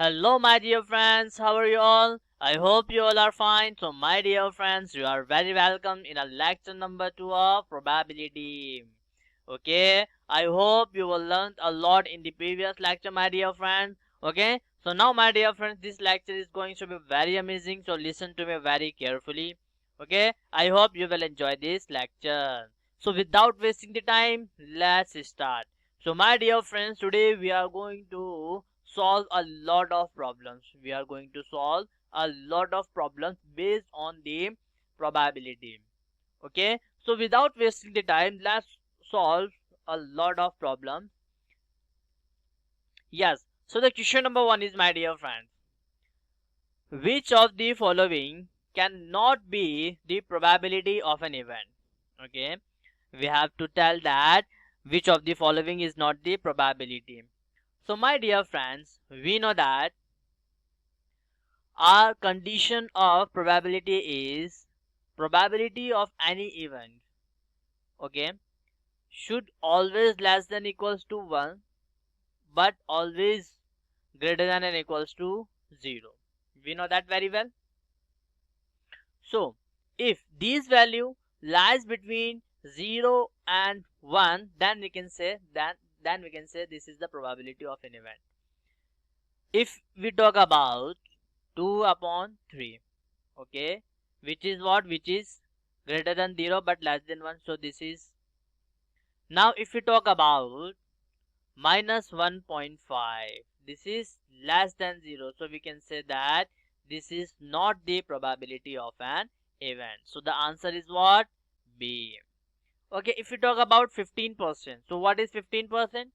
Hello my dear friends, how are you all? I hope you all are fine. So my dear friends, you are very welcome in a lecture number 2 of probability. Okay, I hope you will learn a lot in the previous lecture my dear friends. Okay, so now my dear friends, this lecture is going to be very amazing, so listen to me very carefully. Okay, I hope you will enjoy this lecture. So without wasting the time, let's start. So my dear friends, today we are going to solve a lot of problems. We are going to solve a lot of problems based on the probability. Okay, so without wasting the time, let's solve a lot of problems. Yes, so the question number 1 is, my dear friends, which of the following cannot be the probability of an event? Okay, we have to tell that which of the following is not the probability. So my dear friends, we know that our condition of probability is probability of any event, okay, should always less than equals to 1 but always greater than and equals to 0. We know that very well. So if this value lies between 0 and 1, then we can say this is the probability of an event. If we talk about 2 upon 3, okay, which is what, which is greater than 0 but less than 1, so this is. Now if we talk about minus 1.5, this is less than 0, so we can say that this is not the probability of an event. So the answer is what? B. Okay, if we talk about 15%, so what is 15%?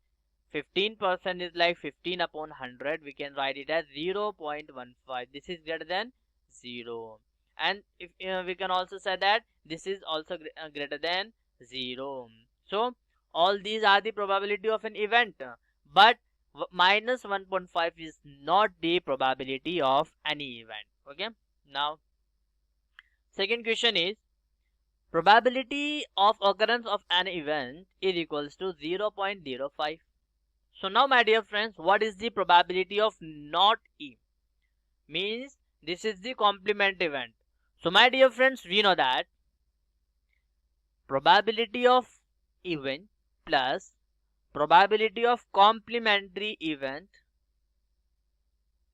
15% is like 15 upon 100. We can write it as 0.15. This is greater than 0. And if we can also say that this is also greater than 0. So all these are the probability of an event. But minus 1.5 is not the probability of any event. Okay. Now second question is, probability of occurrence of an event is equals to 0.05. So now my dear friends, what is the probability of not E? Means this is the complement event. So my dear friends, we know that probability of event plus probability of complementary event,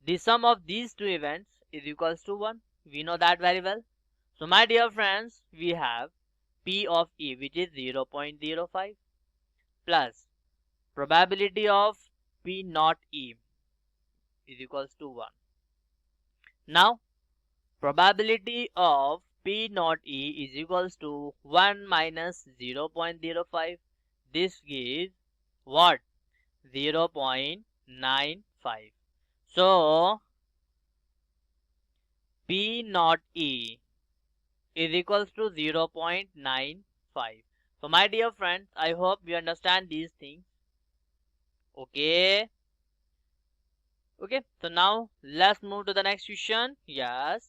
the sum of these two events is equals to 1. We know that very well. So my dear friends, we have P of E, which is 0.05 plus probability of P not E is equals to 1. Now probability of P naught E is equals to 1 minus 0.05. This gives what? 0.95. So P naught E is equals to 0.95. So my dear friends, I hope you understand these things. Okay. Okay, so now let's move to the next question. Yes.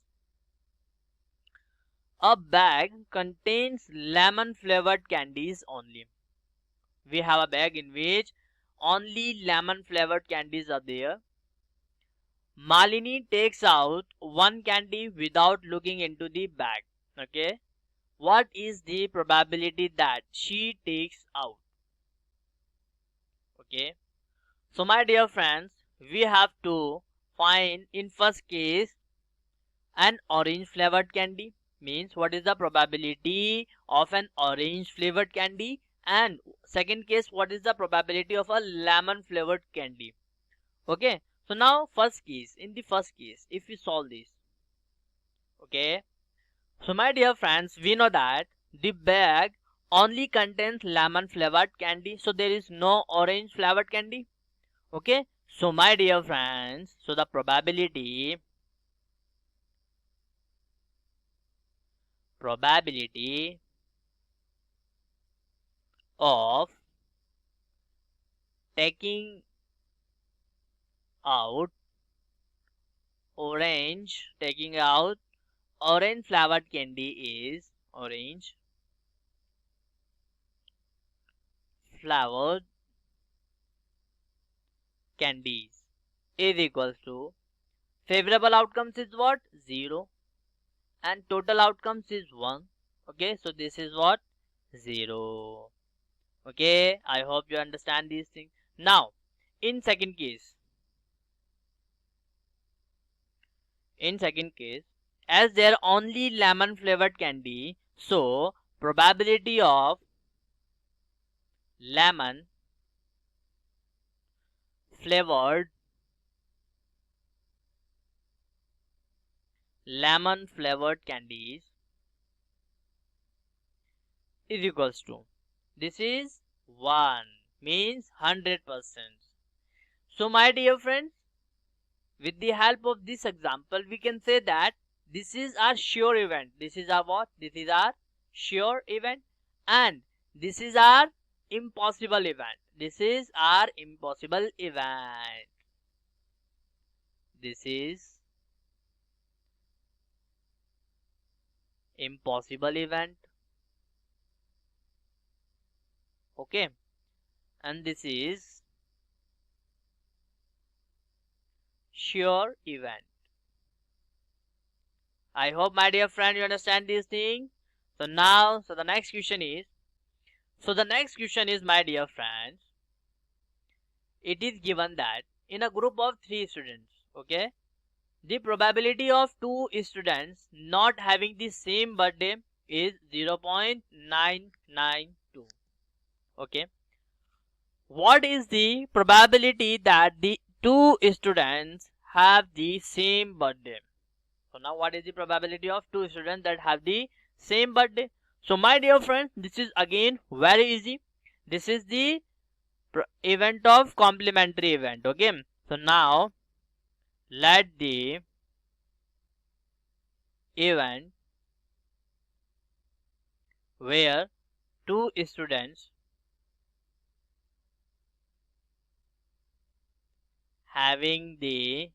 A bag contains lemon flavored candies only. We have a bag in which only lemon flavored candies are there. Malini takes out one candy without looking into the bag. Okay. What is the probability that she takes out? Okay. So my dear friends, we have to find in first case an orange flavored candy. Means what is the probability of an orange flavored candy, and second case what is the probability of a lemon flavored candy. Okay, so now first case, in the first case if we solve this, okay, so my dear friends, we know that the bag only contains lemon flavored candy, so there is no orange flavored candy. Okay, so my dear friends, so the probability of taking out taking out orange flavored candy is orange flavored candies. is equals to favorable outcomes is what? 0, and total outcomes is 1. Okay, so this is what? 0. Okay, I hope you understand these things. Now, in second case, as there only lemon flavored candy, so probability of lemon flavored candies is equals to, this is 1, means 100%. So my dear friends, with the help of this example, we can say that this is our sure event. This is our what? This is our sure event, and this is our impossible event. This is our impossible event. This is impossible event. Okay, and this is sure event. I hope my dear friend you understand these things. So the next question is, my dear friends, it is given that in a group of 3 students, okay, the probability of 2 students not having the same birthday is 0.992. Okay, what is the probability that the 2 students have the same birthday? So now what is the probability of 2 students that have the same birthday? So my dear friends, this is again very easy. This is the event of complementary event. Okay, so now let the event where 2 students having the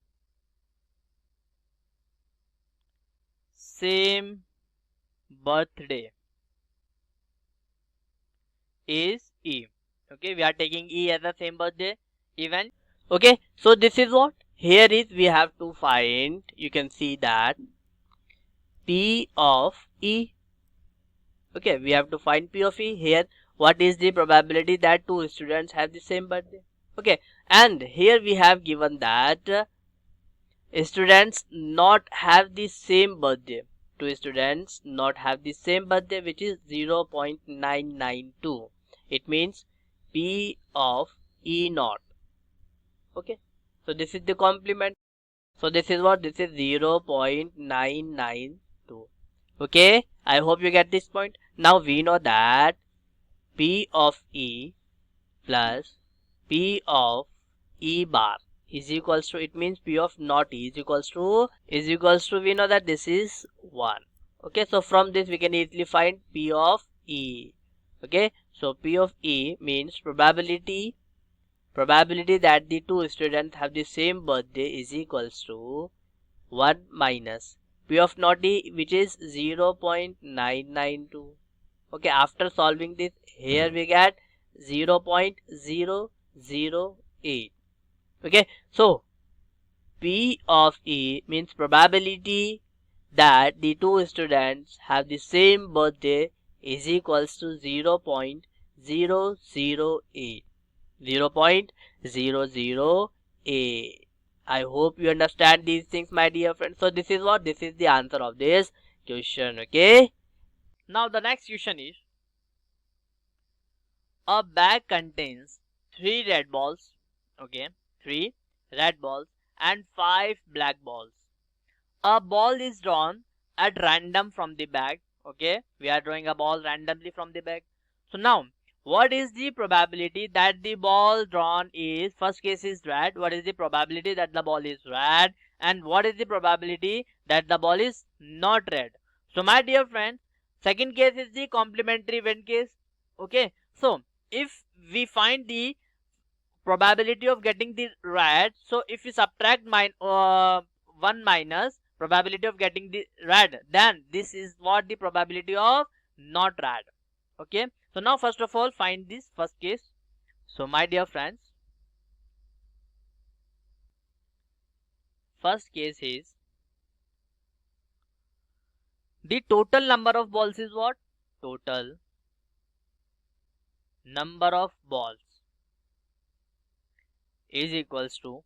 same birthday is E. Okay, we are taking E as the same birthday event. Okay, so this is what here is, we have to find, you can see that P of E. Okay, we have to find P of E. Here what is the probability that 2 students have the same birthday? Okay, and here we have given that students not have the same birthday. 2 students not have the same birthday, which is 0.992. It means P of E naught. Okay, so this is the complement. So this is what? This is 0.992. Okay, I hope you get this point. Now we know that P of E plus P of E bar is equals to, it means P of not E is equals to, we know that this is 1. Okay, so from this we can easily find P of E. Okay, so P of E means probability that the 2 students have the same birthday is equals to 1 minus P of not E, which is 0.992. Okay, after solving this, here we get 0.008. Okay, so P of E means probability that the 2 students have the same birthday is equals to 0.008. 0.008. I hope you understand these things, my dear friends. So this is what? This is the answer of this question. Okay, now the next question is, a bag contains 3 red balls. Okay, 3 red balls and 5 black balls. A ball is drawn at random from the bag. Okay, we are drawing a ball randomly from the bag. So now what is the probability that the ball drawn is, first case is red, what is the probability that the ball is red, and what is the probability that the ball is not red? So my dear friends, second case is the complementary event case. Okay, so if we find the probability of getting the red, so if we subtract 1 minus probability of getting the red, then this is what the probability of not red. Okay, so now first of all find this first case. So my dear friends, first case is the total number of balls is what? Total number of balls is equals to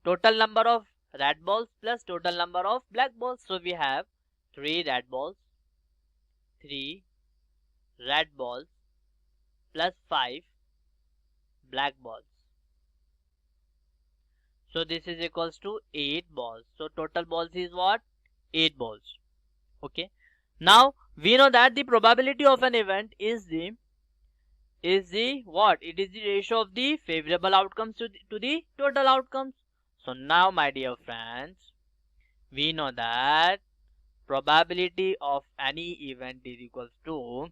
total number of red balls plus total number of black balls. So we have 3 red balls, 3 red balls plus 5 black balls. So this is equals to 8 balls. So total balls is what? 8 balls. Okay. Now we know that the probability of an event is the what? It is the ratio of the favorable outcomes to the total outcomes. So now my dear friends, we know that probability of any event is equals to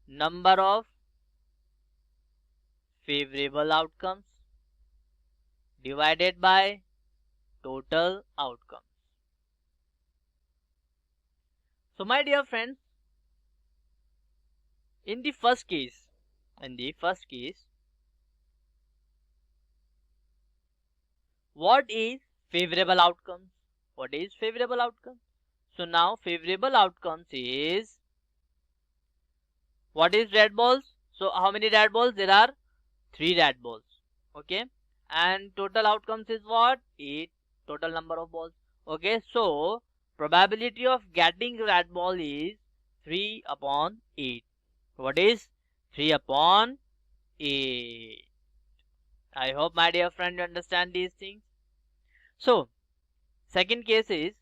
number of favorable outcomes divided by total outcomes. So my dear friends, in the first case, what is favorable outcomes? What is favorable outcome? So now favorable outcomes is, what is red balls? So how many red balls? There are 3 red balls. Okay. And total outcomes is what? 8. Total number of balls. Okay. So probability of getting red ball is 3 upon 8. What is 3 upon 8? I hope my dear friend you understand these things. So second case is,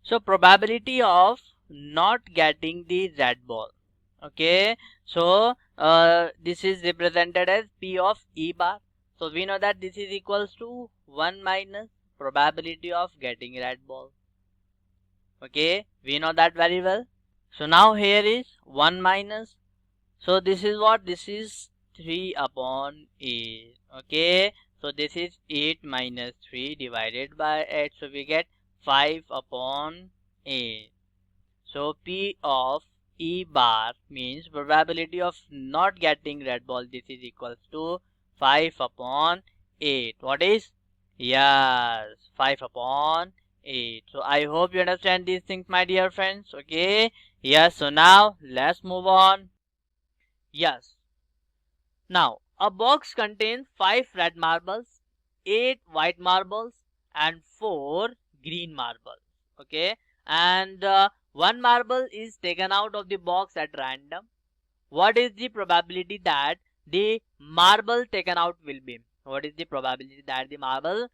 so probability of not getting the red ball. Okay. So this is represented as P of E bar. So we know that this is equals to 1 minus probability of getting red ball. Okay. We know that very well. So now here is 1 minus. So this is what? This is 3 upon 8. Okay. So this is 8 minus 3 divided by 8. So we get 5 upon 8. So P of E bar means probability of not getting red ball. This is equals to 5 upon 8. What is? Yes, 5 upon 8. So I hope you understand these things, my dear friends. Okay. Yes. So now let's move on. Yes. Now a box contains 5 red marbles, 8 white marbles, and 4 green marbles. Okay. And one marble is taken out of the box at random. What is the probability that the marble taken out will be? What is the probability that the marble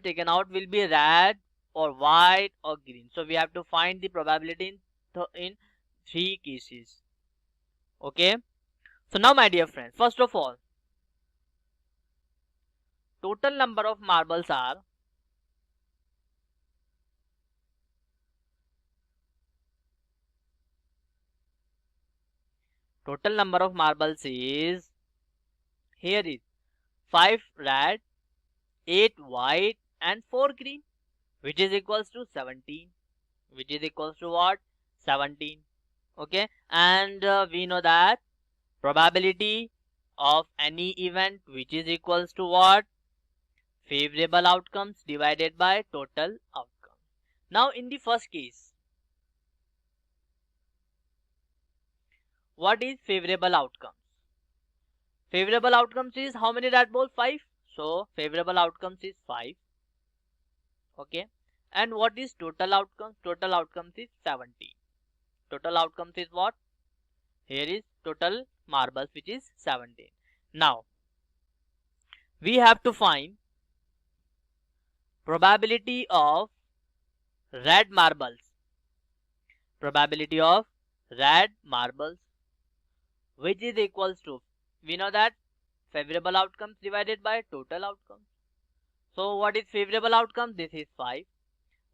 taken out will be red or white or green? So we have to find the probability in 3 cases. Okay. So now my dear friends, first of all, total number of marbles are total number of marbles is, here is 5 red, 8 white and 4 green, which is equals to 17, which is equals to what? 17. Okay. And we know that probability of any event, which is equals to what? Favorable outcomes divided by total outcomes. Now in the first case, what is favorable outcomes? Favorable outcomes is how many red balls? 5. So favorable outcomes is 5. Okay. And what is total outcomes? Total outcomes is 17. Total outcomes is what? Here is total marbles, which is 17. Now we have to find probability of red marbles. Probability of red marbles, which is equals to, we know that favorable outcomes divided by total outcomes. So what is favorable outcome? This is 5.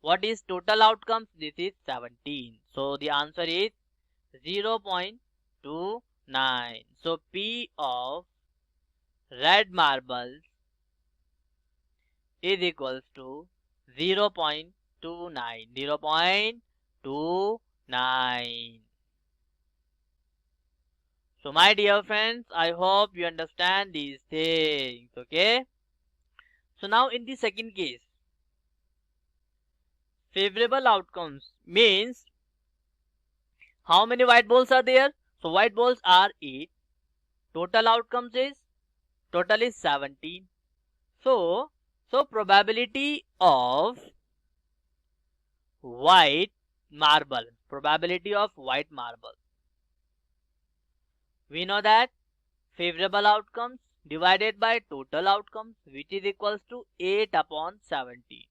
What is total outcomes? This is 17. So the answer is 0.29. So P of red marbles is equals to 0.29. 0.29. So my dear friends, I hope you understand these things. Okay. So now in the second case, favorable outcomes means how many white balls are there? So white balls are 8. Total outcomes is total is 17. So probability of white marble. Probability of white marble. We know that favorable outcomes divided by total outcomes, which is equals to 8 upon 17.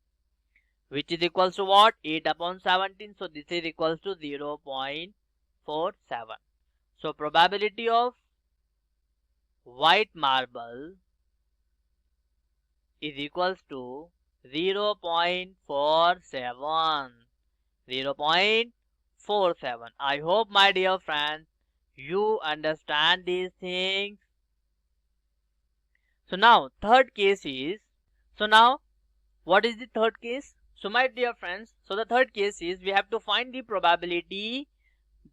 Which is equals to what? 8 upon 17. So this is equals to 0.47. So probability of white marble is equals to 0.47. 0.47. I hope my dear friends you understand these things. So now third case is, so now what is the third case? So my dear friends, so the third case is we have to find the probability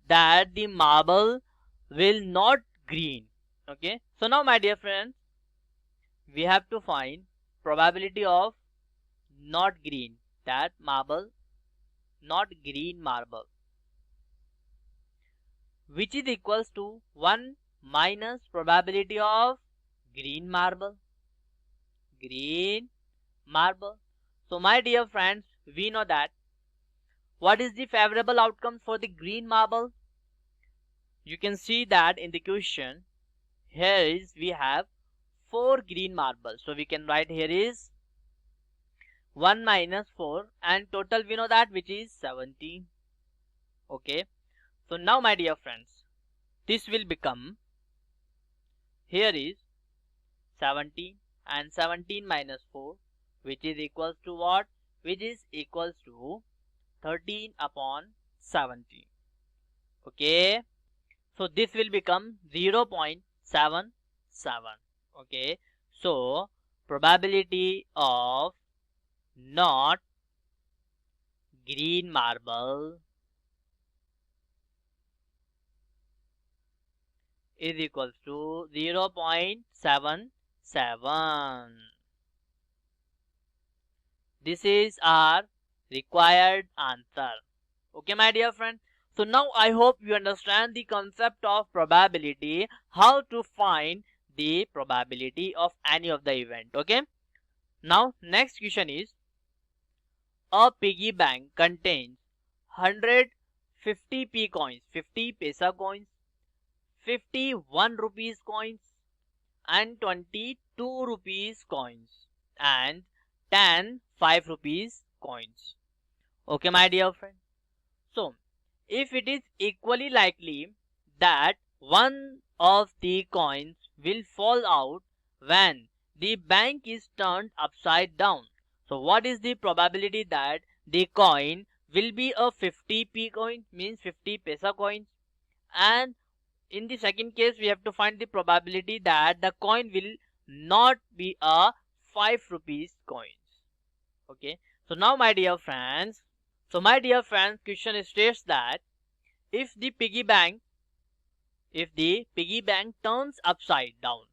that the marble will not green. Okay. So now my dear friends, we have to find probability of not green, that marble, not green marble, which is equals to 1 minus probability of green marble. Green marble. So my dear friends, we know that what is the favorable outcome for the green marble? You can see that in the question. Here is we have 4 green marbles. So we can write here is 1 minus 4 and total we know that which is 17. Okay. So now my dear friends, this will become, here is 17 and 17 minus 4 which is equals to what? Which is equals to 13 upon 17. Okay. So this will become 0.77. Okay. So probability of not green marble is equals to 0.77. This is our required answer. Okay my dear friend. So now I hope you understand the concept of probability, how to find the probability of any of the event. Okay. Now next question is, a piggy bank contains 150p coins, 50 paisa coins, 51 rupees coins and 22 rupees coins and 10 5 rupees coins. Okay my dear friend. So if it is equally likely that one of the coins will fall out when the bank is turned upside down, so what is the probability that the coin will be a 50p coin, means 50 paisa coins, and in the second case we have to find the probability that the coin will not be a 5 rupees coins. Okay. So now my dear friends, question states that if the piggy bank turns upside down,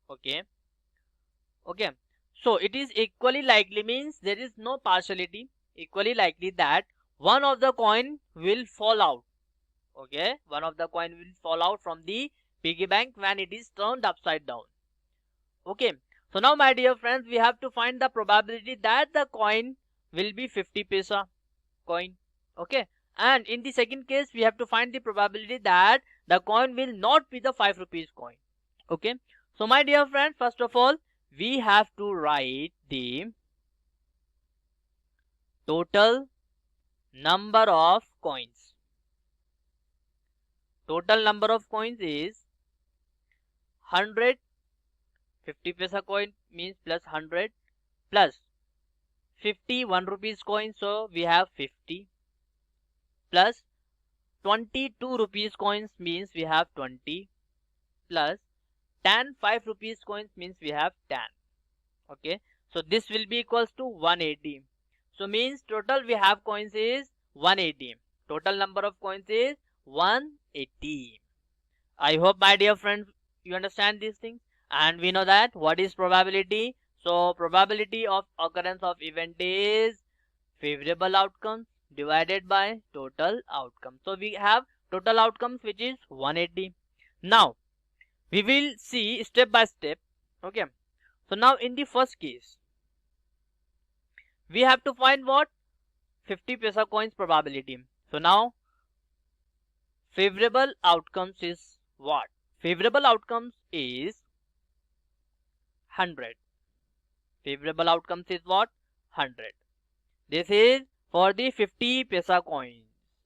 okay, so it is equally likely, means there is no partiality, equally likely that one of the coin will fall out. Okay, one of the coin will fall out from the piggy bank when it is turned upside down. Okay. So now my dear friends, we have to find the probability that the coin will be 50 paisa coin. Okay. And in the second case, we have to find the probability that the coin will not be the 5 rupees coin. Okay. So my dear friends, first of all, we have to write the total number of coins. Total number of coins is 100. 50 paisa coin means plus 100 plus 51 rupees coin, so we have 50, plus 22 rupees coins means we have 20, plus 10 5 rupees coins means we have 10. Okay, so this will be equals to 180. So means total we have coins is 180. Total number of coins is 180. I hope my dear friends you understand these things. And we know that what is probability. So probability of occurrence of event is favorable outcomes divided by total outcomes. So we have total outcomes which is 180. Now we will see step by step. Okay. So now in the first case we have to find what 50 paisa coins probability. So now favorable outcomes is what? Favorable outcomes is 100. Favorable outcomes is what? 100. This is for the 50 paisa coins.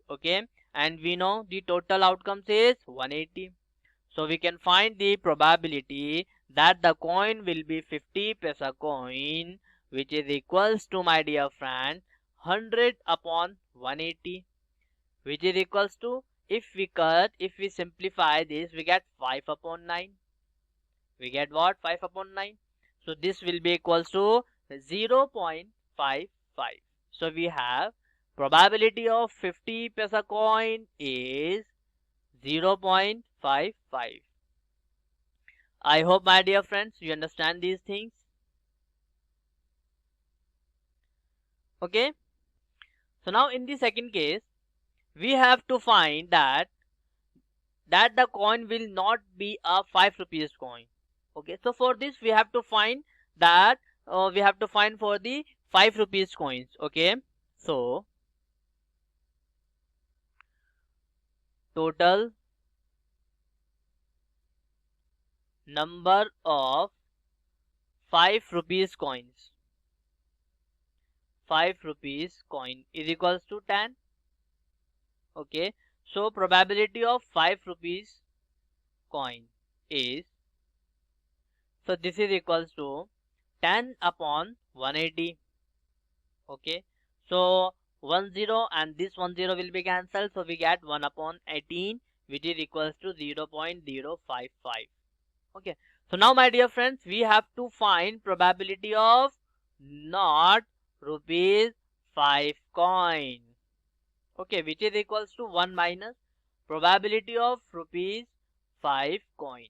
Okay. And we know the total outcomes is 180. So we can find the probability that the coin will be 50 paisa coin, which is equals to, my dear friend, 100 upon 180, which is equals to, if we simplify this, we get 5 upon 9. We get what? 5 upon 9. So this will be equals to 0.55. So we have probability of 50 paisa coin is 0.55. I hope my dear friends you understand these things. Okay. So now in the second case we have to find that the coin will not be a 5 rupees coin. Okay. So for this we have to find that we have to find for the 5 rupees coins. Okay. So total number of 5 rupees coins, 5 rupees coin is equals to 10. Okay. So probability of 5 rupees coin is, so this is equals to 10 upon 180. Okay. So 10 and this 10 will be cancelled. So we get 1 upon 18, which is equals to 0.055. Okay. So now my dear friends we have to find probability of not rupees 5 coin. Okay, which is equals to 1 minus probability of rupees 5 coin.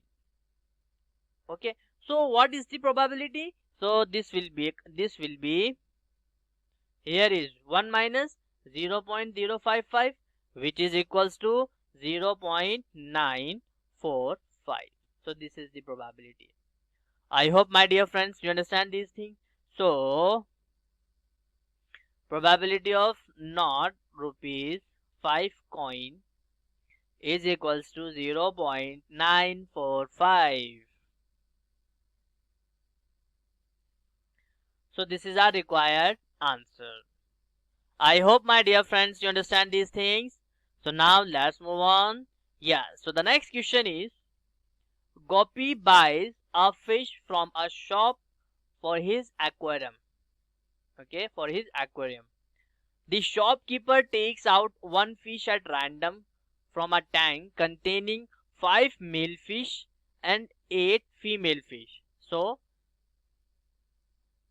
Okay. So what is the probability? So this will be here is 1 minus 0.055, which is equals to 0.945. So this is the probability. I hope my dear friends you understand these things. So probability of not rupees 5 coin is equals to 0.945. So this is our required answer. I hope my dear friends you understand these things. So now let's move on. Yeah, so the next question is, Gopi buys a fish from a shop for his aquarium. Okay, for his aquarium. The shopkeeper takes out one fish at random from a tank containing 5 male fish and 8 female fish. So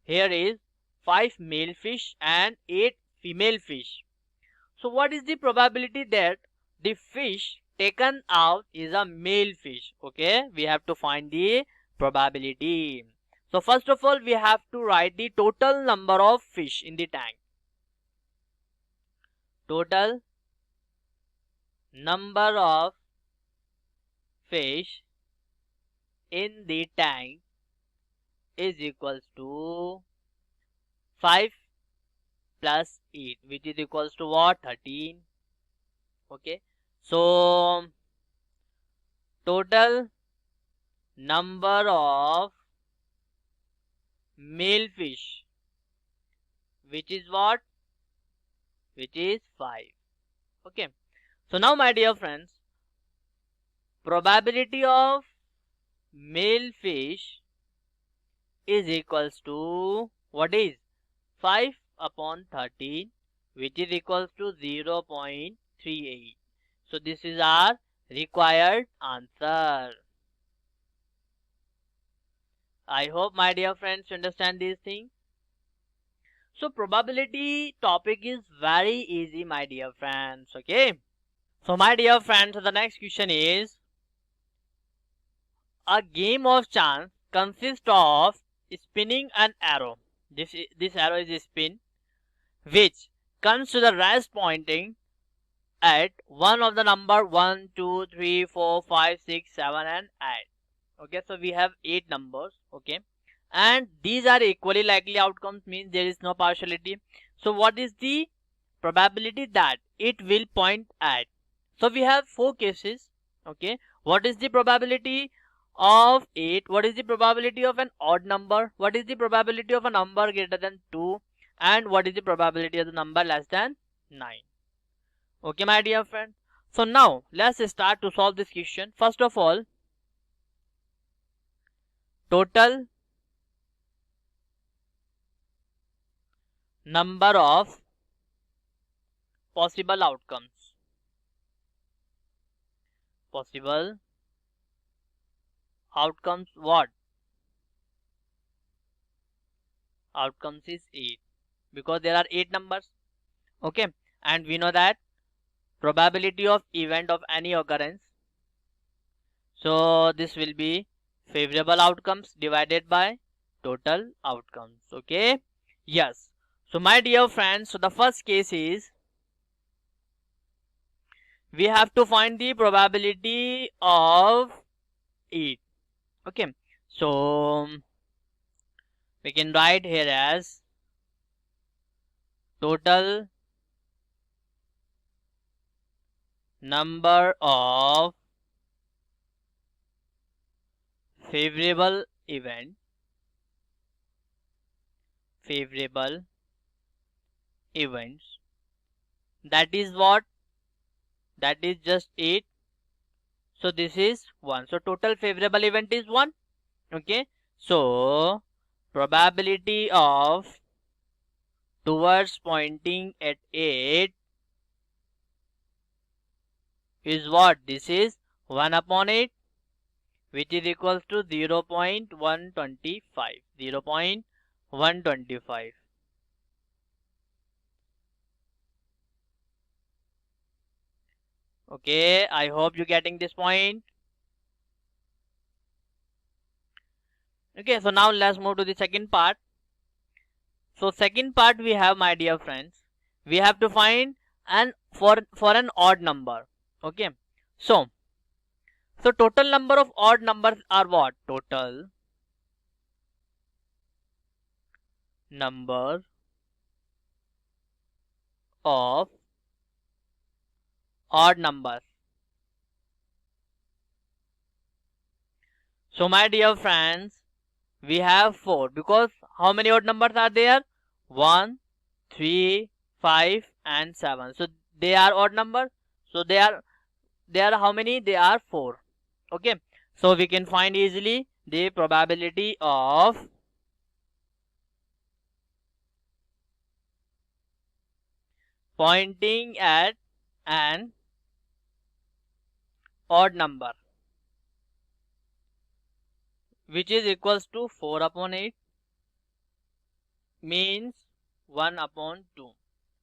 here is 5 male fish and 8 female fish. So what is the probability that the fish taken out is a male fish? Okay, we have to find the probability. So first of all we have to write the total number of fish in the tank. Total number of fish in the tank is equals to 5 plus 8, which is equals to what? 13. Okay. So total number of male fish, which is what? Which is 5. Okay. So now my dear friends, probability of male fish is equals to what is 5 upon 13, which is equals to 0.38. So this is our required answer. I hope my dear friends you understand these things. So probability topic is very easy my dear friends. Okay. So my dear friends, the next question is, A game of chance consists of spinning an arrow. This arrow is a spin, which comes to the rest pointing at one of the number 1, 2, 3, 4, 5, 6, 7 and 8. Okay, so we have 8 numbers. Okay, and these are equally likely outcomes, means there is no partiality. So what is the probability that it will point at? So we have 4 cases. Okay, what is the probability of 8? What is the probability of an odd number? What is the probability of a number greater than 2? And what is the probability of the number less than 9? Okay, my dear friend. So now let's start to solve this question. First of all, total number of possible outcomes. Possible outcomes what? Outcomes is 8 because there are 8 numbers. Okay, and we know that probability of event of any occurrence. So this will be favorable outcomes divided by total outcomes. Okay, yes. So my dear friends, so the first case is we have to find the probability of 8. Okay, so we can write here as total number of favorable events that is what? That is just 8. So this is 1. So total favorable event is 1. Okay, so probability of towards pointing at 8 is what? This is 1 upon 8, which is equals to 0.125. 0.125. Okay, I hope you're getting this point. Okay, so now let's move to the second part. So second part we have, my dear friends, we have to find an for an odd number. Okay, so total number of odd numbers are what? Total number of odd numbers. So my dear friends, we have 4 because how many odd numbers are there? 1, 3, 5 and 7. So they are odd numbers. So they are how many? They are 4. Okay, so we can find easily the probability of pointing at an odd number, which is equals to 4 upon 8, means 1 upon 2.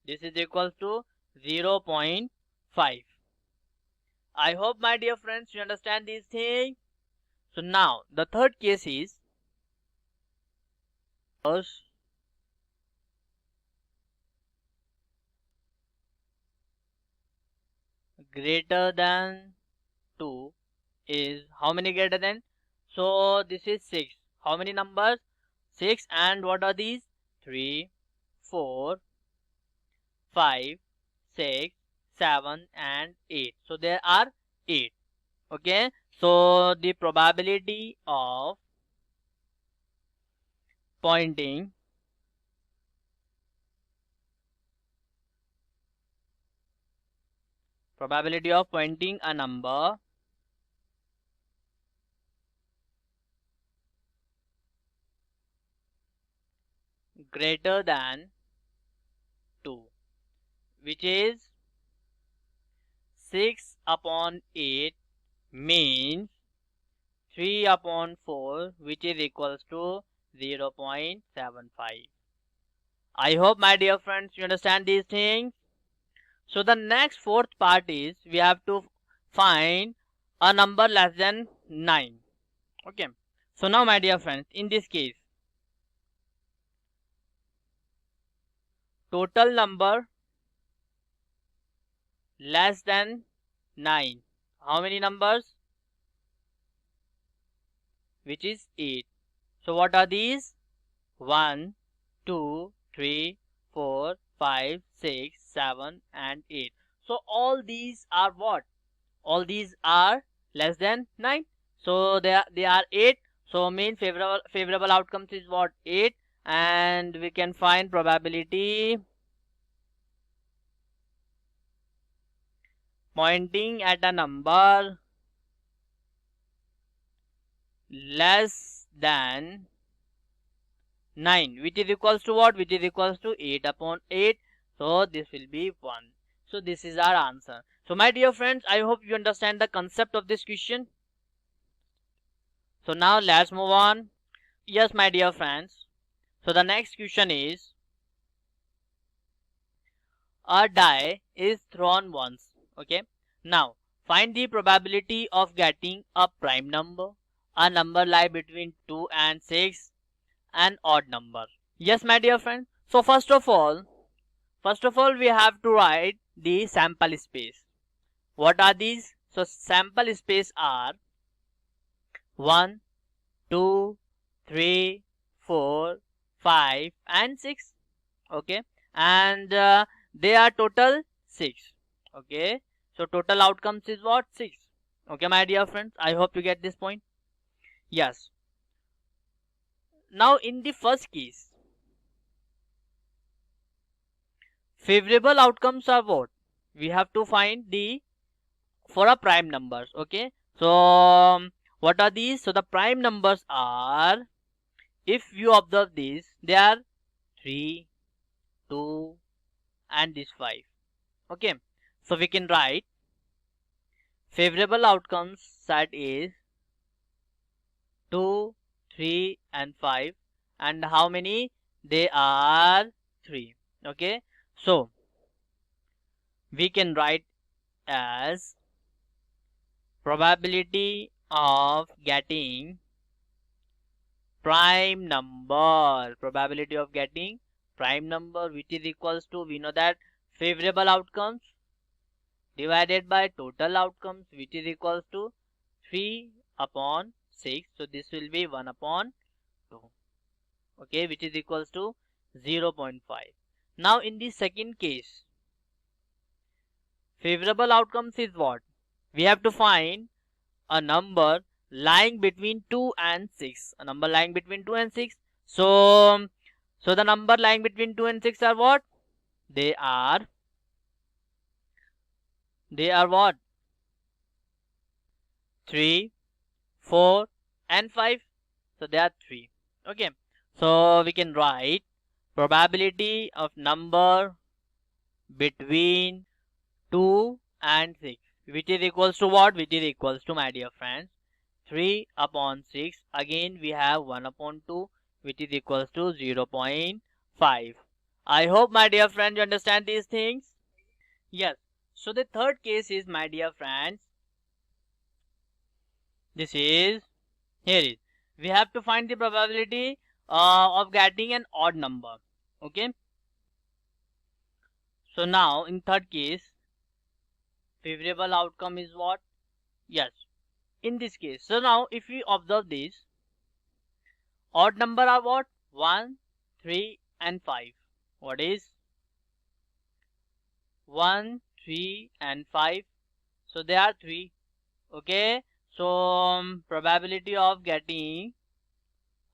This is equals to 0.5. I hope, my dear friends, you understand these things. So now the third case is greater than 2 is how many greater than? So this is 6. How many numbers? 6. And what are these? 3, 4, 5, 6, 7 and 8. So there are 8. Okay, so the probability of pointing a number greater than 2, which is 6 upon 8, means 3 upon 4, which is equals to 0.75. I hope, my dear friends, you understand these things. So the next fourth part is we have to find a number less than 9. Okay. So now my dear friends, in this case, total number less than 9. How many numbers? Which is 8. So what are these? 1, 2, 3, 4, 5, 6, 7 and 8. So all these are what? All these are less than 9. So they are 8. So main favorable outcomes is what? 8. And we can find probability pointing at a number less than 9, which is equals to what? Which is equals to 8 upon 8. So this will be 1. So this is our answer. So my dear friends, I hope you understand the concept of this question. So now let's move on. Yes, my dear friends. So the next question is, a die is thrown once. Okay. Now find the probability of getting a prime number, a number lie between 2 and 6, an odd number. Yes, my dear friend. So first of all, we have to write the sample space. What are these? So sample space are 1, 2, 3, 4, 5 and 6. Okay. And they are total 6. Okay. So total outcomes is what? 6. Okay, my dear friends. I hope you get this point. Yes. Now in the first case, favorable outcomes are what? We have to find the for a prime numbers. Okay. So what are these? So the prime numbers are, if you observe these, they are 3, 2 and this 5. Okay. So we can write favorable outcomes set is 2, 3 and 5, and how many? They are 3. Okay. So we can write as probability of getting prime number, which is equals to, we know that, favorable outcomes divided by total outcomes, which is equals to 3 upon 6. So this will be 1 upon 2. Okay, which is equals to 0.5. Now in the second case, favorable outcomes is what? We have to find a number lying between 2 and 6. A number lying between 2 and 6. So the number lying between 2 and 6 are what? They are what? 3, 4 and 5. So they are 3. Okay. So we can write probability of number between 2 and 6, which is equals to what? Which is equals to, my dear friends, 3 upon 6. Again we have 1 upon 2, which is equals to 0.5. I hope, my dear friends, you understand these things. Yes. So the third case is, my dear friends, this is, here is, we have to find the probability of getting an odd number. Okay. So now in third case, favorable outcome is what? Yes, in this case. So now if we observe this, odd number are what? 1, 3 and 5. What is 1, 3 and 5? So they are 3. Okay. So probability of getting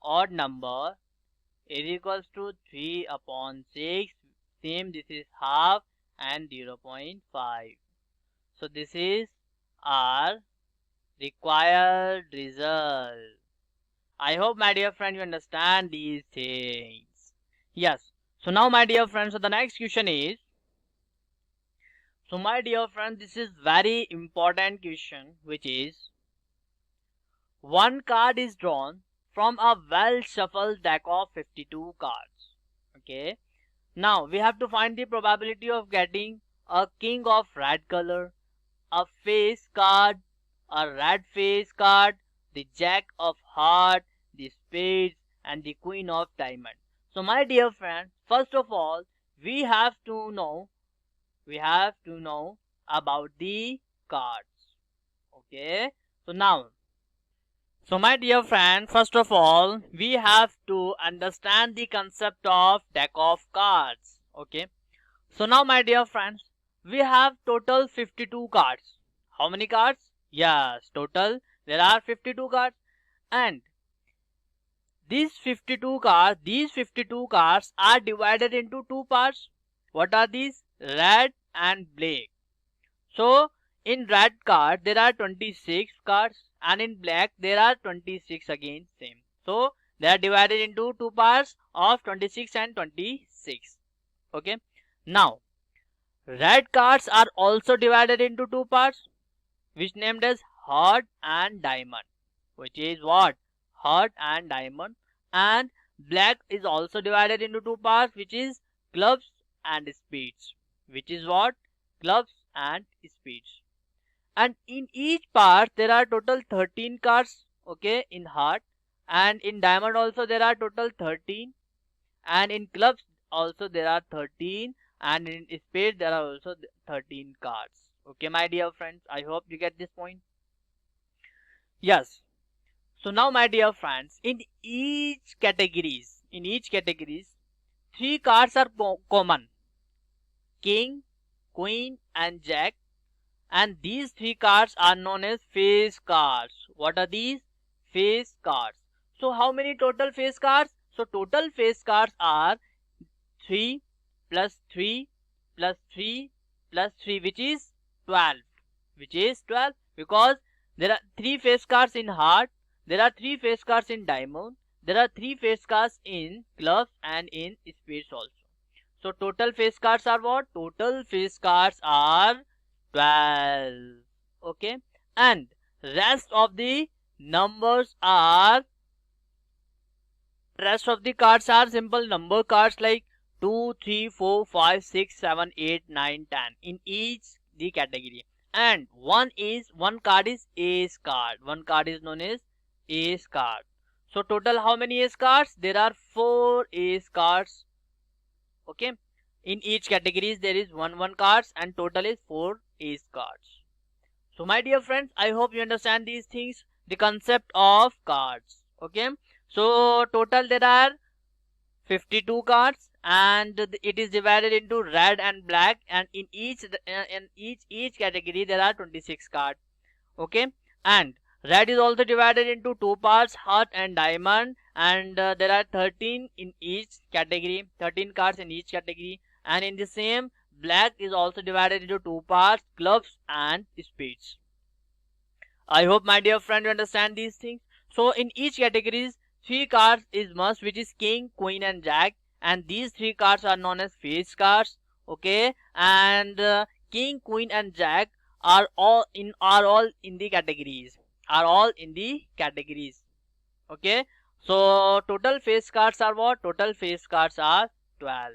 odd number is equals to 3 upon 6. Same, this is half and 0.5. So this is our required result. I hope, my dear friend, you understand these things. Yes. So now, my dear friends, so the next question is, so my dear friend, this is very important question, which is, one card is drawn from a well shuffled deck of 52 cards. Okay. Now we have to find the probability of getting a king of red color, a face card, a red face card, the jack of heart, the spades, and the queen of diamond. So my dear friend, first of all, we have to know about the cards. Okay. So my dear friend, first of all, we have to understand the concept of deck of cards. Okay. So now my dear friends, we have total 52 cards. How many cards? Yes, total there are 52 cards, and these 52 cards are divided into two parts. What are these? Red and black. So in red card there are 26 cards, and in black there are 26 again same. So they are divided into two parts of 26 and 26. Okay. Now red cards are also divided into two parts, which named as heart and diamond, which is what? Heart and diamond. And black is also divided into two parts, which is clubs and spades, which is what? Clubs and spades. And in each part there are total 13 cards, okay, in heart, and in diamond also there are total 13, and in clubs also there are 13, and in spades there are also 13 cards. Okay, my dear friends, I hope you get this point. Yes. So now my dear friends, in each categories, three cards are common: king, queen, and jack. And these three cards are known as face cards. What are these? Face cards. So how many total face cards? So total face cards are 3 plus 3 plus 3 plus 3, which is 12. Which is 12, because there are 3 face cards in heart, there are 3 face cards in diamond, there are 3 face cards in clubs and in spades also. So total face cards are what? Total face cards are 12. Okay. And rest of the numbers are rest of the cards are simple number cards like 2, 3, 4, 5, 6, 7, 8, 9, 10 in each the category. And one card is ace card. One card is known as ace card. So total how many ace cards? There are 4 ace cards. Okay. In each categories there is one cards, and total is 4 ace cards. So my dear friends, I hope you understand these things, the concept of cards. Okay. So total there are 52 cards, and it is divided into red and black, and in each category there are 26 cards. Okay. And red is also divided into two parts, heart and diamond, and there are 13 in each category, 13 cards in each category. And in the same, black is also divided into two parts, clubs and spades. I hope my dear friend you understand these things. So in each categories, 3 cards is must, which is king, queen and jack, and these 3 cards are known as face cards. Okay. And king, queen and jack are all in the categories, okay. So total face cards are what? Total face cards are 12.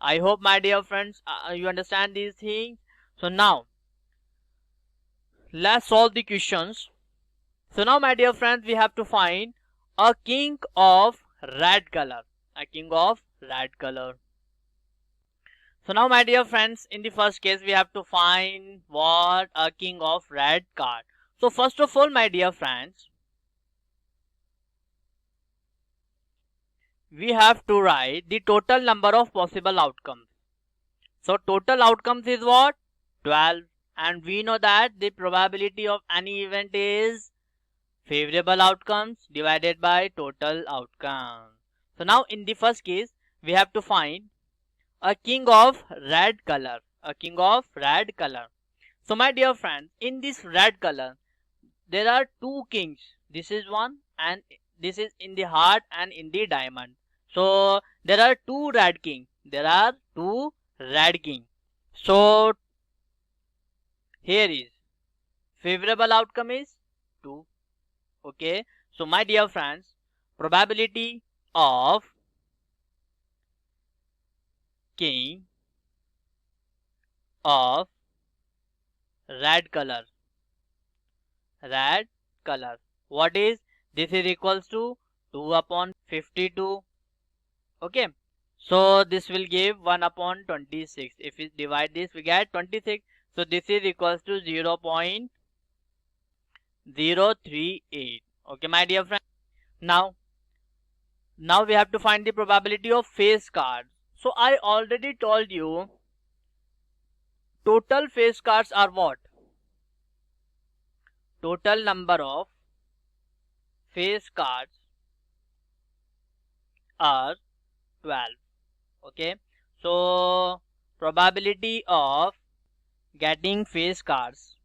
I hope my dear friends you understand these things. So now let's solve the questions. So now my dear friends, we have to find a king of red color. A king of red color. So now my dear friends, in the first case we have to find what? A king of red card. So first of all my dear friends, we have to write the total number of possible outcomes. So total outcomes is what? 12. And we know that the probability of any event is favorable outcomes divided by total outcomes. So now in the first case, we have to find a king of red color. A king of red color. So my dear friends, in this red color, there are two kings. This is one, and this is in the heart and in the diamond. So there are two red king. So here is favorable outcome is 2. Okay. So my dear friends, probability of king of red color What is this? Is equals to 2 upon 52. Okay, so this will give 1 upon 26. If we divide this, we get 26. So this is equals to 0.038. Okay, my dear friend. Now we have to find the probability of face cards. So I already told you total face cards are what? Total number of face cards are 12. Okay, so probability of getting face cards.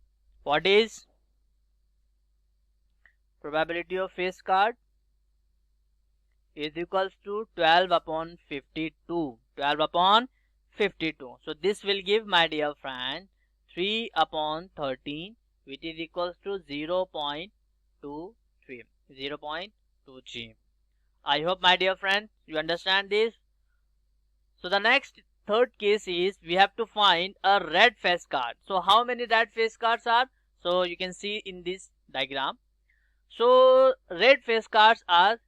What is probability of face card? Is equals to 12 upon 52. 12 upon 52. So this will give, my dear friend, 3 upon 13, which is equals to 0.23. 0.23. I hope, my dear friend, you understand this. So the next third case is we have to find a red face card. So how many red face cards are? So you can see in this diagram. So red face cards are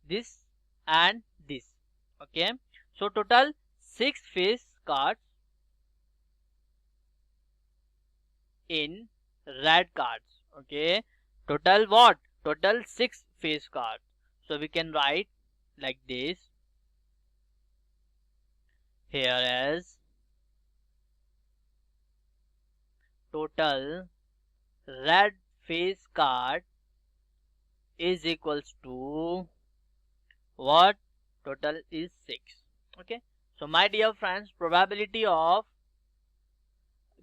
this and this. Okay, so total 6 face cards in red cards. Okay, total what? Total 6 face cards. So we can write like this. Here is total red face card is equals to what? Total is 6. Okay, so my dear friends, probability of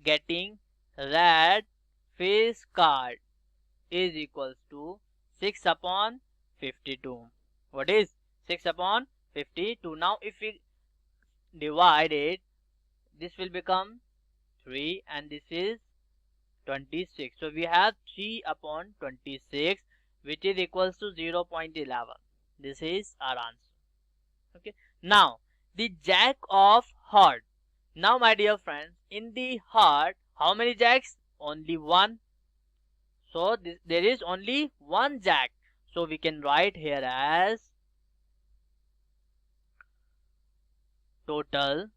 getting red face card is equals to 6 upon 52. What is 6 upon 52? Now if we divide it, this will become 3 and this is 26. So we have 3 upon 26, which is equals to 0.11. This is our answer. Okay, now the jack of heart. Now my dear friends, in the heart, how many jacks? Only one. So there is only one jack. So we can write here as total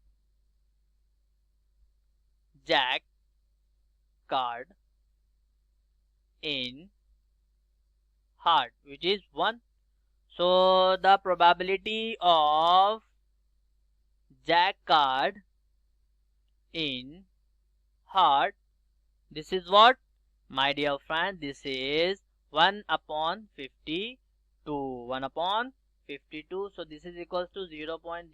jack card in heart, which is 1. So the probability of jack card in heart, this is what? My dear friend, this is 1 upon 52. 1 upon 52. So this is equals to 0.019.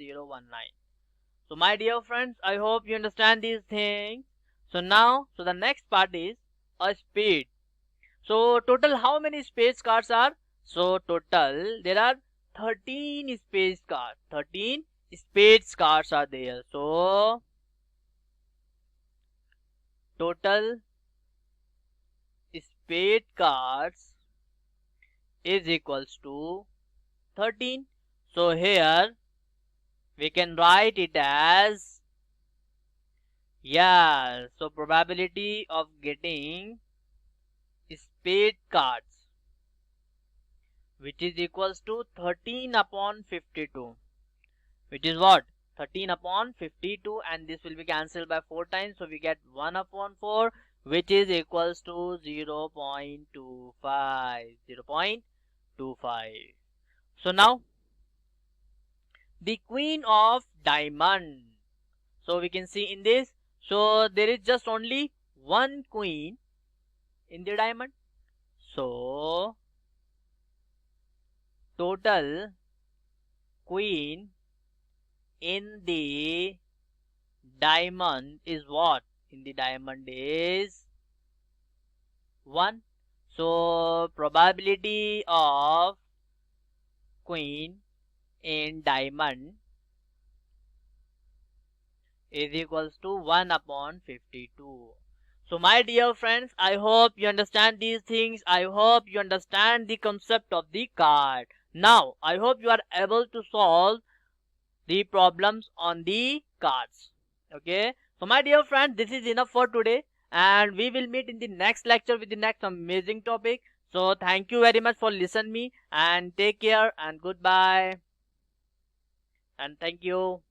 So my dear friends, I hope you understand these things. So now, so the next part is a speed. So total how many space cards are? So total there are 13 space cards. 13 space cards are there. So total spade cards is equals to 13. So here we can write it as, yeah, so probability of getting spade cards, which is equals to 13 upon 52, which is what? 13 upon 52, and this will be cancelled by 4 times, so we get 1 upon 4, which is equals to 0.25. 0.25. So now the queen of diamond. So we can see in this, so there is just only one queen in the diamond. So total queen in the diamond is what? In the diamond is 1. So probability of queen in diamond is equals to 1 upon 52. So my dear friends, I hope you understand these things. I hope you understand the concept of the card. Now I hope you are able to solve the problems on the cards. Okay, so my dear friend, this is enough for today, and we will meet in the next lecture with the next amazing topic. So thank you very much for listening me, and take care and goodbye, and thank you.